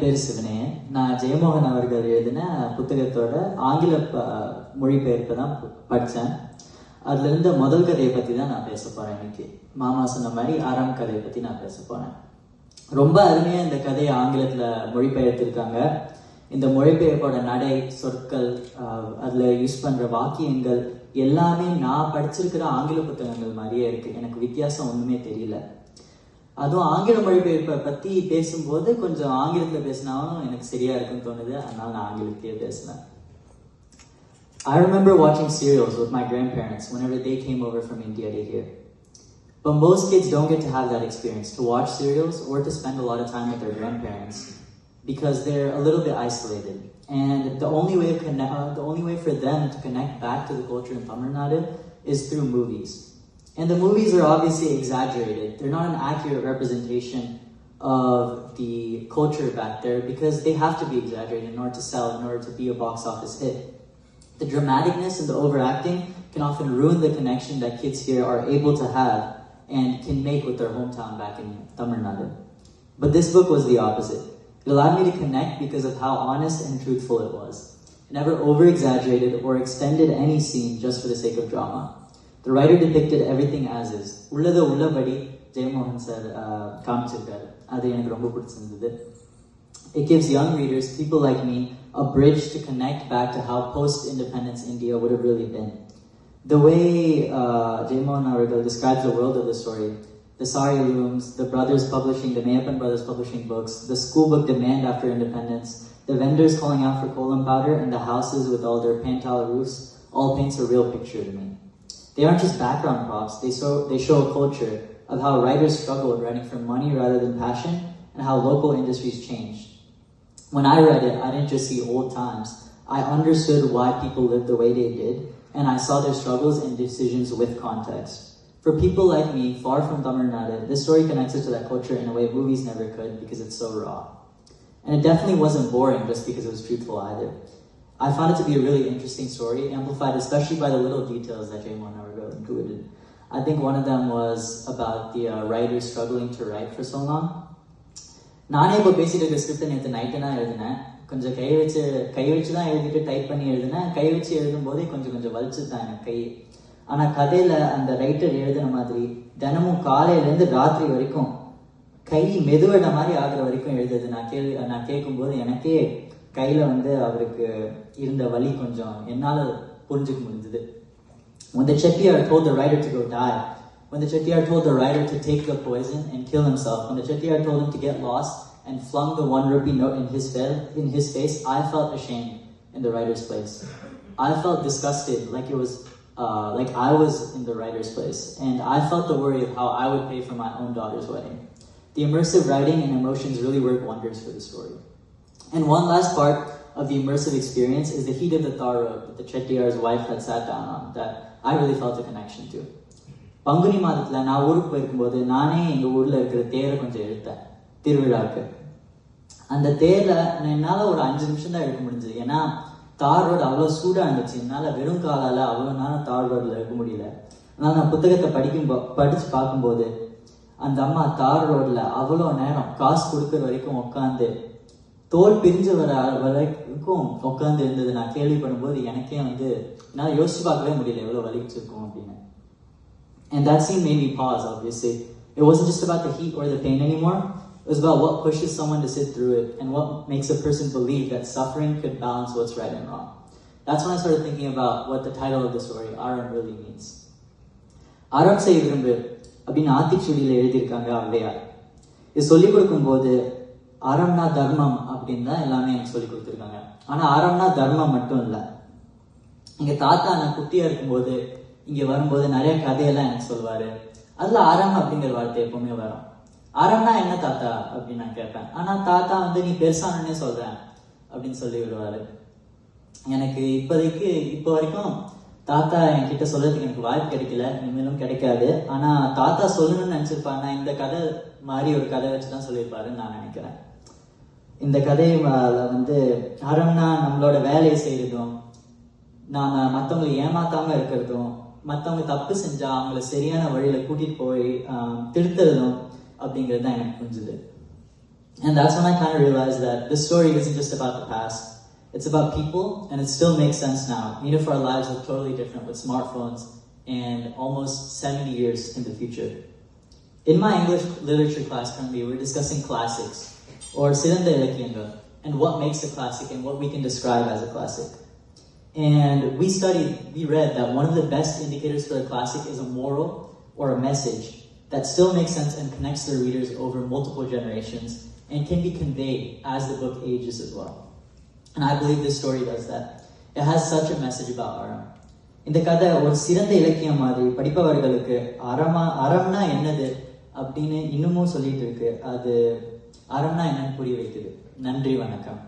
பேர் சிவனேயன். நான் ஜெயமோகன் அவர்கள் எழுதின புத்தகத்தோட ஆங்கில மொழிபெயர்ப்பை தான் படித்தேன். அதுல இருந்த முதல் கதையை பற்றி தான் நான் பேச போகிறேன் இன்னைக்கு. மாமா சொன்ன மாதிரி 6ஆம் கதையை பற்றி நான் பேச போகிறேன். ரொம்ப அருமையாக இந்த கதையை ஆங்கிலத்தில் மொழிபெயர்த்திருக்காங்க. இந்த மொழிபெயர்ப்போட நடை, சொற்கள், அதில் யூஸ் பண்ணுற வாக்கியங்கள் எல்லாமே நான் படிச்சிருக்கிற ஆங்கில புத்தகங்கள் மாதிரியே இருக்குது. எனக்கு வித்தியாசம் ஒன்றுமே தெரியல. அதுவும் ஆங்கில மொழிபெயர்ப்பை பற்றி பேசும்போது கொஞ்சம் ஆங்கிலத்தில் பேசினாலும் எனக்கு சரியா இருக்குன்னு தோணுது. அதனால நான் ஆங்கிலத்திலேயே பேசினேன். I remember watching serials with my grandparents whenever they came over from India to here. But most kids don't get to have that experience, to watch serials or to spend a lot of time with their grandparents because they're a little bit isolated. And the only way for them to connect back to the culture in Tamil Nadu is through movies. And the movies are obviously exaggerated. They're not an accurate representation of the culture back there because they have to be exaggerated in order to sell, in order to be a box office hit. The dramaticness and the overacting can often ruin the connection that kids here are able to have and can make with their hometown back in Tamil Nadu. But this book was the opposite. It allowed me to connect because of how honest and truthful it was. It never over-exaggerated or extended any scene just for the sake of drama. The writer depicted everything as is. உள்ளத உள்ளபடி Jeyamohan sir காமிச்சிருக்காரு. அது எனக்கு ரொம்ப பிடிச்சிருந்தது. It gives young readers, people like me, a bridge to connect back to how post-independence India would have really been. The way Jaymohan Agarwal describes the world of the story, the sari looms, the Mayappan brothers publishing books, the school book demand after independence, the vendors calling out for kolam powder, and the houses with all their pantal roofs, all paints a real picture to me. They aren't just background props, they show a culture of how writers struggled writing for money rather than passion, and how local industries changed. When I read it, I didn't just see old times. I understood why people lived the way they did, and I saw their struggles and decisions with context. For people like me, far from Tamil Nadu, this story connects us to that culture in a way movies never could because it's so raw. And it definitely wasn't boring just because it was truthful either. I found it to be a really interesting story, amplified especially by the little details that Jaymohan Agarwal included. I think one of them was about the writer struggling to write for so long. நானே இப்போ பேசிட்டு இருக்க script நேற்று night தான் எழுதினேன். கொஞ்சம் கை வச்சு தான் எழுதிட்டு டைப் பண்ணி எழுதினேன். கை வச்சு எழுதும்போதே கொஞ்சம் வலிச்சுதான் எனக்கு கை. ஆனால் கதையில் அந்த ரைட்டர் எழுதின மாதிரி தினமும் காலையிலேருந்து ராத்திரி வரைக்கும் கை மெதுவட மாதிரி ஆகிற வரைக்கும் எழுதுது. நான் கேட்கும்போது எனக்கே கையில் அவருக்கு இருந்த வலி கொஞ்சம் என்னால் புரிஞ்சுக்க முடிஞ்சது. When the Chettiar told the writer to go die, when the Chettiar told the writer to take the poison and kill himself, when the Chettiar told him to get lost and flung the 1 rupee note in his face, I felt ashamed in the writer's place. I felt disgusted, like I was in the writer's place, and I felt the worry of how I would pay for my own daughter's wedding. The immersive writing and emotions really work wonders for the story. And one last part of the immersive experience is the heat of the Thar road that the Chettiar's wife had sat down on that I really felt a connection to. Panguni மாதத்தில் நான் ஊருக்கு போயிருக்கும்போது நானே எங்கள் ஊரில் இருக்கிற தேரை கொஞ்சம் இழுத்தேன் திருவிழாவுக்கு. அந்த தேரில் என்னால் ஒரு 5 நிமிஷம் தான் எடுக்க முடிஞ்சது. ஏன்னா தார் ரோடு அவ்வளோ சூடாக இருந்துச்சு. என்னால் வெறும் காலால் அவ்வளோ நேரம் தார் ரோடில் இருக்க முடியல. ஆனால் நான் புத்தகத்தை படித்து பார்க்கும்போது அந்த அம்மா தார் ரோடில் அவ்வளோ நேரம் காசு கொடுக்குற வரைக்கும் உட்காந்து தோல் பிரிஞ்சு வரைக்கும் உட்காந்து இருந்தது நான் கேள்விப்படும்போது எனக்கே என்னால் யோசிச்சு பார்க்கவே முடியல எவ்வளோ வலிச்சிருக்கும் அப்படின்னு. And that scene made me pause, obviously. It wasn't just about the heat or the pain anymore. It was about what pushes someone to sit through it and what makes a person believe that suffering could balance what's right and wrong. That's when I started thinking about what the title of the story, Aram, really means. Aram say virumbu அப்படின்னு ஆத்திச்சூடியில் எழுதியிருக்காங்க ஔவையார். இது சொல்லிக் கொடுக்கும்போது அறம்னா தர்மம் அப்படின்னு தான் எல்லாமே எனக்கு சொல்லி கொடுத்துருக்காங்க. ஆனால் அறம்னா தர்மம் மட்டும் இல்லை. எங்கள் தாத்தா நான் குட்டியாக இருக்கும்போது இங்கே வரும்போது நிறைய கதையெல்லாம் எனக்கு சொல்லுவார். அதில் அறம் அப்படிங்கிற வார்த்தை எப்பவுமே வரும். அறம்னா என்ன தாத்தா அப்படின்னு நான் கேட்பேன். ஆனால் தாத்தா நீ பெருசானே சொல்கிறேன் அப்படின்னு சொல்லி விடுவார். எனக்கு இப்போ வரைக்கும் தாத்தா என்கிட்ட சொல்றதுக்கு எனக்கு வாய்ப்பு கிடைக்கல, இனிமேலும் கிடைக்காது. ஆனால் தாத்தா சொல்லணும்னு நினச்சிருப்பாங்க. நான் இந்த கதை மாதிரி ஒரு கதை வச்சு தான் சொல்லியிருப்பாருன்னு நான் நினைக்கிறேன். இந்த கதையில அறம்னா நம்மளோட வேலையை செய்யறதும், நாம மற்றவங்களை ஏமாத்தாம இருக்கிறதும், மற்றவங்க தப்பு செஞ்சா அவங்கள சரியான வழியில கூட்டிட்டு போய் திருத்துறதும் அப்படிங்கிறது தான் எனக்கு புரிஞ்சுது. And that's when I kind of realized that this story isn't just about the past. It's about people, and it still makes sense now, even if our lives look totally different with smartphones and almost 70 years in the future. In my English literature class currently, we're discussing classics, or Siranda Ilakyangal, and what makes a classic and what we can describe as a classic. And we read that one of the best indicators for a classic is a moral or a message that still makes sense and connects the readers over multiple generations and can be conveyed as the book ages as well. And I believe this story does that. It has such a message about Aram. இந்த கதை ஒரு சிறந்த இலக்கியம் மாதிரி படிப்பவர்களுக்கு அறம்னா என்னது அப்படின்னு இன்னமும் சொல்லிட்டு இருக்கு. அது அறம்னா என்னன்னு புரிய வைக்குது. நன்றி, வணக்கம்.